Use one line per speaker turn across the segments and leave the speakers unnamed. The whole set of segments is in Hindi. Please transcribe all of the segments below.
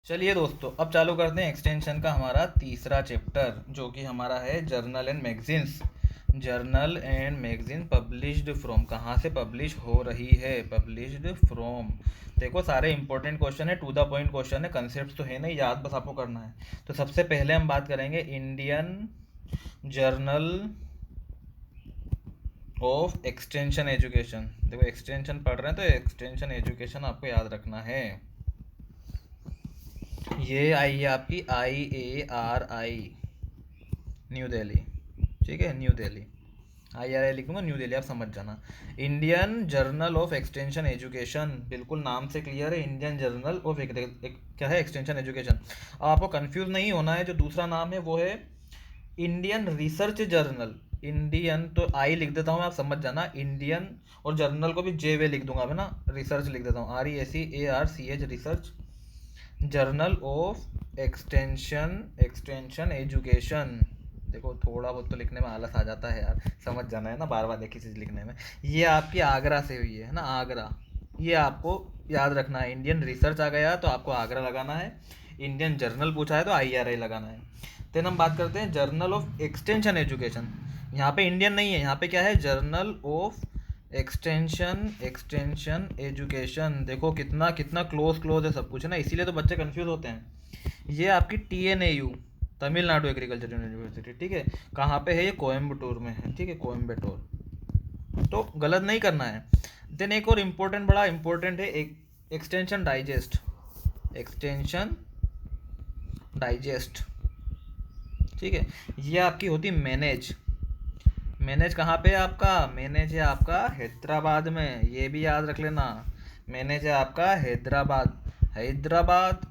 चलिए दोस्तों, अब चालू करते हैं एक्सटेंशन का हमारा तीसरा चैप्टर, जो कि हमारा है journal and magazines. Journal and magazine published from, कहाँ से पब्लिश हो रही है, पब्लिश्ड फ्रॉम। देखो सारे इंपॉर्टेंट क्वेश्चन है, टू द पॉइंट क्वेश्चन है, कंसेप्ट तो है नहीं, याद बस आपको करना है। तो सबसे पहले हम बात करेंगे Indian journal of extension education. देखो एक्सटेंशन पढ़ रहे हैं तो एक्सटेंशन एजुकेशन आपको याद रखना है। ये आई है आपकी IARI, न्यू दिल्ली। ठीक है, न्यू दिल्ली। IRI लिखूंगा, न्यू दिल्ली आप समझ जाना। Indian journal of extension education, बिल्कुल नाम से क्लियर है, इंडियन जर्नल ऑफ क्या है, एक्सटेंशन एजुकेशन। अब आपको कंफ्यूज नहीं होना है, जो दूसरा नाम है वो है इंडियन रिसर्च जर्नल। इंडियन तो आई लिख देता हूँ मैं, आप समझ जाना, इंडियन, और जर्नल को भी JW लिख दूंगा मैं ना, रिसर्च लिख देता हूँ, RESEARCH, research journal of extension education. देखो थोड़ा बहुत तो लिखने में आलस आ जाता है यार, समझ जाना है ना, बार बार एक ही चीज़ लिखने में। ये आपकी आगरा से हुई है ना, आगरा, ये आपको याद रखना है। इंडियन रिसर्च आ गया तो आपको आगरा लगाना है, इंडियन जर्नल पूछा है तो IRI लगाना है। देन हम बात करते हैं जर्नल ऑफ एक्सटेंशन एजुकेशन। यहाँ पे इंडियन नहीं है, यहाँ पे क्या है, जर्नल ऑफ एक्सटेंशन एजुकेशन। देखो कितना कितना क्लोज है सब कुछ, है ना, इसीलिए तो बच्चे कंफ्यूज होते हैं। ये आपकी TNAU, तमिलनाडु एग्रीकल्चर यूनिवर्सिटी, ठीक है। कहाँ पे है ये, कोयम्बटूर में है, ठीक है, कोयम्बटूर। तो गलत नहीं करना है। देन एक और इम्पोर्टेंट, बड़ा इम्पोर्टेंट है, एक्सटेंशन डाइजेस्ट, एक्सटेंशन डाइजेस्ट, ठीक है। ये आपकी होती मैनेज, मैनेज कहाँ पे है आपका, मैनेज है आपका हैदराबाद में, ये भी याद रख लेना। मैनेज है आपका हैदराबाद, हैदराबाद,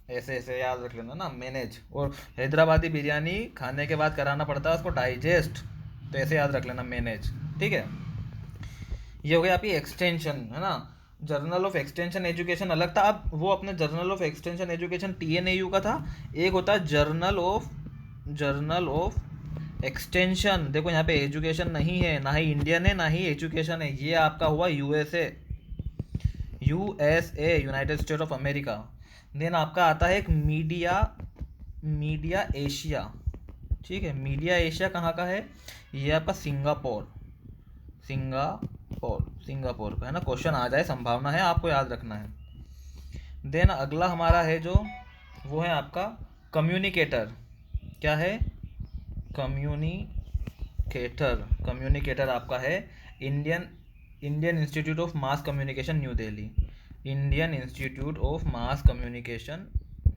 ऐसे ऐसे याद रख लेना ना, मैनेज। और हैदराबादी बिरयानी खाने के बाद कराना पड़ता है उसको डाइजेस्ट, तो ऐसे याद रख लेना, मैनेज, ठीक है। ये हो गया आपकी एक्सटेंशन, है ना। जर्नल ऑफ एक्सटेंशन एजुकेशन अलग था। अब वो अपने journal of extension education TNAU का था। एक होता है जर्नल ऑफ एक्सटेंशन। देखो यहाँ पे एजुकेशन नहीं है, ना ही इंडियन है, ना ही एजुकेशन है, ये आपका हुआ USA, United State of America. Then आपका आता है एक मीडिया, मीडिया एशिया, ठीक है। मीडिया एशिया कहाँ का है, ये आपका सिंगापुर, सिंगापुर का है ना। क्वेश्चन आ जाए, संभावना है, आपको याद रखना है। देन अगला हमारा है जो, वो है आपका कम्युनिकेटर। क्या है, कम्युनिकेटर आपका है Indian Indian institute of mass communication new Delhi, Indian institute of mass communication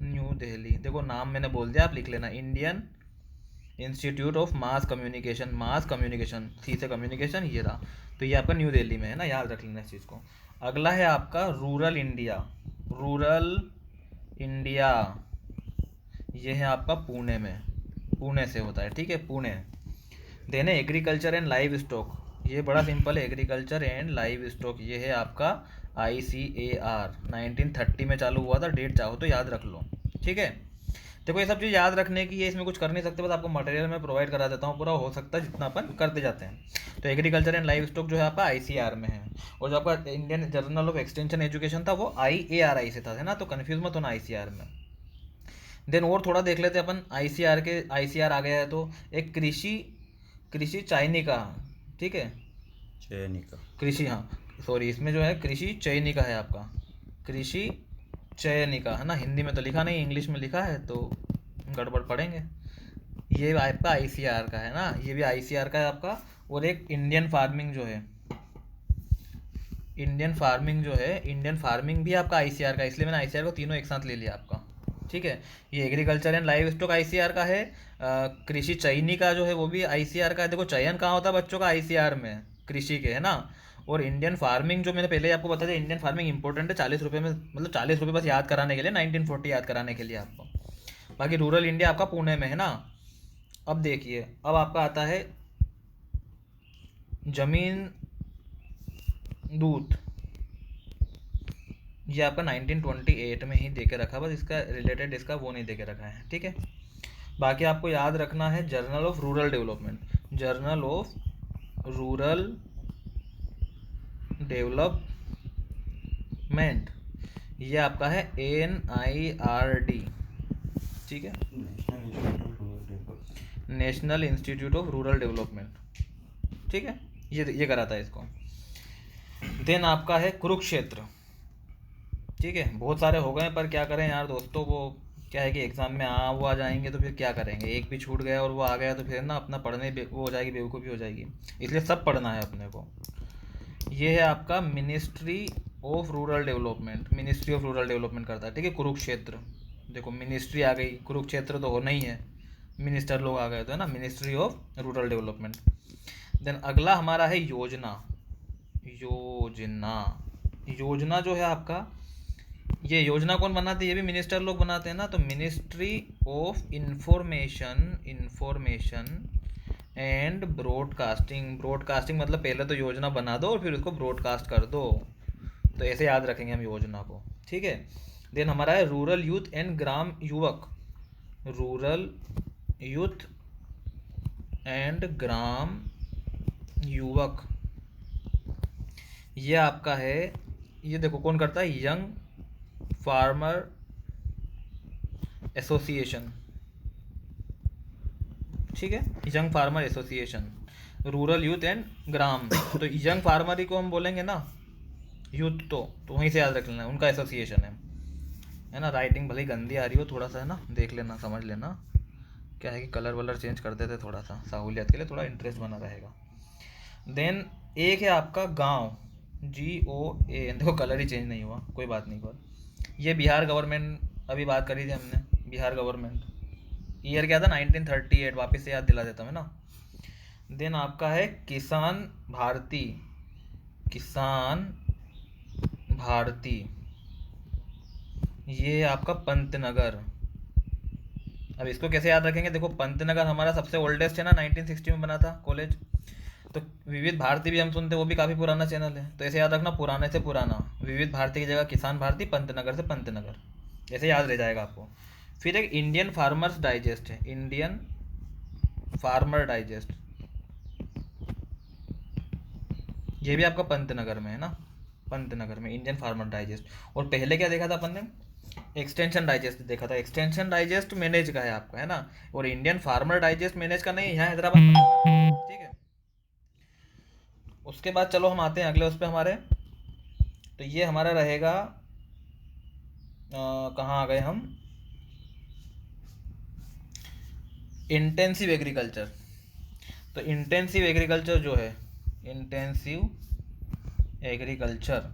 new Delhi. देखो नाम मैंने बोल दिया, आप लिख लेना, Indian institute of mass communication, C से कम्युनिकेशन, ये रहा। तो ये आपका न्यू दिल्ली में है ना, याद रख लेना इस चीज़ को। अगला है आपका रूरल इंडिया, ये है आपका पुणे में, पुणे से होता है, ठीक है, Pune. Then agriculture and livestock, ये बड़ा सिंपल है, एग्रीकल्चर एंड लाइव स्टॉक, ये है आपका ICAR, 1930 में चालू हुआ था, डेट चाहो तो याद रख लो, ठीक है। देखो ये सब चीज़ याद रखने की है, इसमें कुछ कर नहीं सकते, बस आपको मटेरियल में प्रोवाइड करा देता हूँ, पूरा हो सकता है जितना अपन करते जाते हैं। तो एग्रीकल्चर एंड लाइव स्टॉक जो है आपका ICAR में है, और जो आपका Indian journal of extension education था वो IARI से था, है ना, तो कन्फ्यूज मत होना ICAR में। देन और थोड़ा देख लेते हैं अपन, ICAR आ गया है तो एक कृषि कृषि चाइनिका, ठीक है,
चयनिका।
कृषि, हाँ सॉरी, इसमें जो है कृषि चयनिका है आपका, कृषि चयनिका, है ना। हिंदी में तो लिखा नहीं, इंग्लिश में लिखा है, तो गड़बड़ पड़ेंगे। ये आपका ICAR का है ना, ये भी ICAR का है आपका। और एक इंडियन फार्मिंग भी आपका ICAR का है, इसलिए मैंने ICAR को तीनों एक साथ ले लिया आपका, ठीक है। ये agriculture and live stock ICAR का है। कृषि चयनी का जो है वो भी ICAR का है। देखो चयन कहाँ होता है बच्चों का, ICAR में, कृषि के, है ना। और इंडियन फार्मिंग जो मैंने पहले ही आपको बताया, इंडियन फार्मिंग इंपॉर्टेंट है, 40 रुपये में, मतलब 40 रुपये बस याद कराने के लिए, 1940 याद कराने के लिए आपको। बाकी रूरल इंडिया आपका पुणे में है ना। अब देखिए, अब आपका आता है जमीन दूत, ये आपका 1928 में ही दे के रखा, बस इसका रिलेटेड इसका वो नहीं दे के रखा है, ठीक है। बाकी आपको याद रखना है journal of rural development, journal of rural development, ये आपका है NIRD, ठीक है, national institute of rural development, ठीक है, ये कराता है इसको। देन आपका है कुरुक्षेत्र, ठीक है। बहुत सारे हो गए, पर क्या करें यार दोस्तों, वो क्या है कि एग्ज़ाम में वो आ जाएंगे तो फिर क्या करेंगे, एक भी छूट गया और वो आ गया तो फिर ना अपना पढ़ने वो हो जाएगी, बेवकूफ़ी हो जाएगी, इसलिए सब पढ़ना है अपने को। ये है आपका ministry of rural development, ministry of rural development करता है, ठीक है। कुरुक्षेत्र, देखो मिनिस्ट्री आ गई, कुरुक्षेत्र तो होना ही है, मिनिस्टर लोग आ गए तो है ना, ministry of rural development. Then अगला हमारा है योजना। योजना, योजना जो है आपका, ये योजना कौन बनाते हैं, ये भी मिनिस्टर लोग बनाते हैं ना, तो ministry of information and broadcasting. Broadcasting मतलब पहले तो योजना बना दो और फिर उसको ब्रॉडकास्ट कर दो, तो ऐसे याद रखेंगे हम योजना को, ठीक है। देन हमारा है रूरल यूथ एंड ग्राम युवक, रूरल यूथ एंड ग्राम युवक, ये आपका है, ये देखो कौन करता है, यंग फार्मर एसोसिएशन, ठीक है, young farmer association, rural youth and ग्राम, तो यंग फार्मर ही को हम बोलेंगे ना, यूथ तो वहीं से याद रख लेना, उनका एसोसिएशन है ना। राइटिंग भले ही गंदी आ रही हो थोड़ा सा, है ना, देख लेना, समझ लेना, क्या है कि कलर वलर चेंज कर देते थोड़ा सा, सहूलियत के लिए थोड़ा इंटरेस्ट बना रहेगा। देन एक है आपका गांव, GOA, देखो कलर ही चेंज नहीं हुआ, कोई बात नहीं, पर ये बिहार गवर्नमेंट, अभी बात करी थी हमने, बिहार गवर्नमेंट, ईयर क्या था 1938, वापस से याद दिला देता हूँ ना। देन आपका है किसान भारती, किसान भारती, ये आपका पंतनगर। अब इसको कैसे याद रखेंगे, देखो पंतनगर हमारा सबसे ओल्डेस्ट है ना, 1960 में बना था कॉलेज, तो विविध भारती भी हम सुनते हैं, वो भी काफ़ी पुराना चैनल है, तो ऐसे याद रखना, पुराने से पुराना, विविध भारती की जगह किसान भारती, पंतनगर से पंतनगर, ऐसे याद रह जाएगा आपको। फिर एक इंडियन फार्मर्स डाइजेस्ट है, इंडियन फार्मर डाइजेस्ट, ये भी आपका पंतनगर में है ना, पंतनगर में इंडियन फार्मर डाइजेस्ट। और पहले क्या देखा था अपन ने, एक्सटेंशन डाइजेस्ट देखा था, एक्सटेंशन डाइजेस्ट मैनेज का है आपका, है ना, और इंडियन फार्मर डाइजेस्ट मैनेज का नहीं, यहाँ हैदराबाद में, ठीक है। उसके बाद चलो हम आते हैं अगले उस पर हमारे, तो ये हमारा रहेगा, कहाँ आ गए हम, इंटेंसिव एग्रीकल्चर। तो इंटेंसिव एग्रीकल्चर जो है, इंटेंसिव एग्रीकल्चर,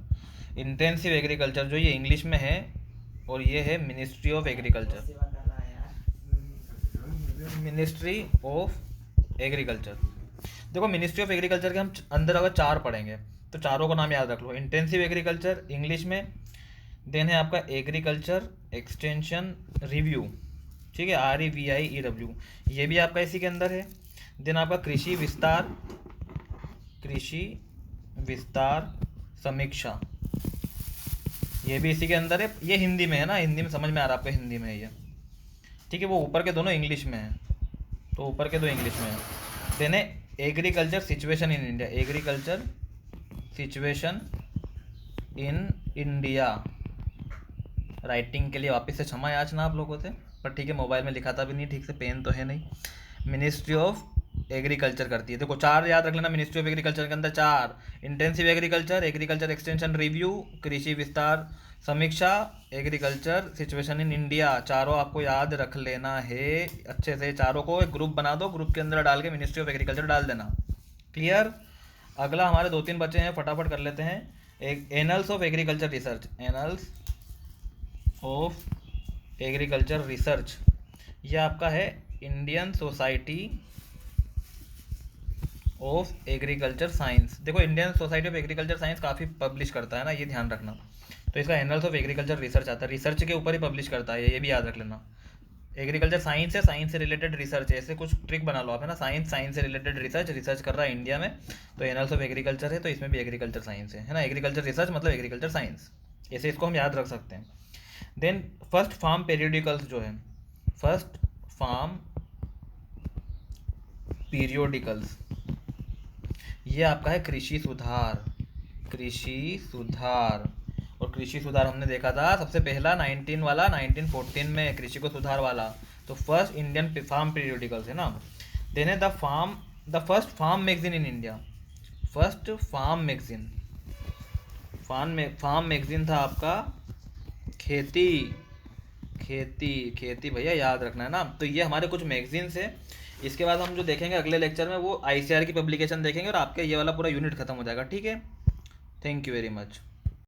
इंटेंसिव एग्रीकल्चर जो ये इंग्लिश में है, और ये है ministry of agriculture, ministry of agriculture. देखो मिनिस्ट्री ऑफ एग्रीकल्चर के हम अंदर अगर चार पढ़ेंगे तो चारों का नाम याद रख लो, इंटेंसिव एग्रीकल्चर इंग्लिश में, देन है आपका एग्रीकल्चर एक्सटेंशन रिव्यू, ठीक है, REVIEW, ये भी आपका इसी के अंदर है। देन आपका कृषि विस्तार, कृषि विस्तार समीक्षा, ये भी इसी के अंदर है, ये हिंदी में है ना, हिंदी में समझ में आ रहा है आपको, हिंदी में है ये, ठीक है। वो ऊपर के दोनों इंग्लिश में है, तो ऊपर के दो इंग्लिश में है। देन है agriculture situation in India, agriculture situation in India, writing के लिए वापस से क्षमा याचना आप लोगों से, पर ठीक है, मोबाइल में लिखा था भी नहीं ठीक से, पेन तो है नहीं। मिनिस्ट्री ऑफ एग्रीकल्चर करती है, देखो चार याद रख लेना, मिनिस्ट्री ऑफ एग्रीकल्चर के अंदर चार, intensive agriculture, agriculture extension review, कृषि विस्तार समीक्षा, एग्रीकल्चर सिचुएशन इन इंडिया, चारों आपको याद रख लेना है अच्छे से, चारों को एक ग्रुप बना दो, ग्रुप के अंदर डाल के मिनिस्ट्री ऑफ एग्रीकल्चर डाल देना, क्लियर। अगला हमारे दो तीन बच्चे हैं, फटाफट कर लेते हैं। एक annals of agriculture research, annals of agriculture research, यह आपका है Indian society of agriculture science. देखो Indian society of agriculture science काफ़ी पब्लिश करता है ना, ये ध्यान रखना, तो इसका एनल्स ऑफ एग्रीकल्चर रिसर्च आता है, रिसर्च के ऊपर ही पब्लिश करता है, ये भी याद रख लेना। एग्रीकल्चर साइंस है, साइंस से रिलेटेड रिसर्च है, ऐसे कुछ ट्रिक बना लो आप, है ना, साइंस, साइंस से रिलेटेड रिसर्च, रिसर्च कर रहा है इंडिया में, तो एनल्स ऑफ एग्रीकल्चर है, तो इसमें भी एग्रीकल्चर साइंस है ना, एग्रीकल्चर रिसर्च मतलब एग्रीकल्चर साइंस, ऐसे इसको हम याद रख सकते हैं। देन फर्स्ट फार्म पीरियडिकल्स जो है, फर्स्ट फार्म पीरियोडिकल्स, ये आपका है कृषि सुधार, कृषि सुधार, और कृषि सुधार हमने देखा था सबसे पहला 19 वाला 1914 में कृषि को सुधार वाला। तो फर्स्ट इंडियन फार्म पीरियोडिकल्स है ना। देन है the first farm magazine in India. First farm magazine, farm magazine था आपका खेती। खेती खेती भैया याद रखना है ना। तो ये हमारे कुछ मैगजीन्स है। इसके बाद हम जो देखेंगे अगले लेक्चर में वो आईसीआर की पब्लिकेशन देखेंगे और आपके ये वाला पूरा यूनिट खत्म हो जाएगा। ठीक है, थैंक यू वेरी मच।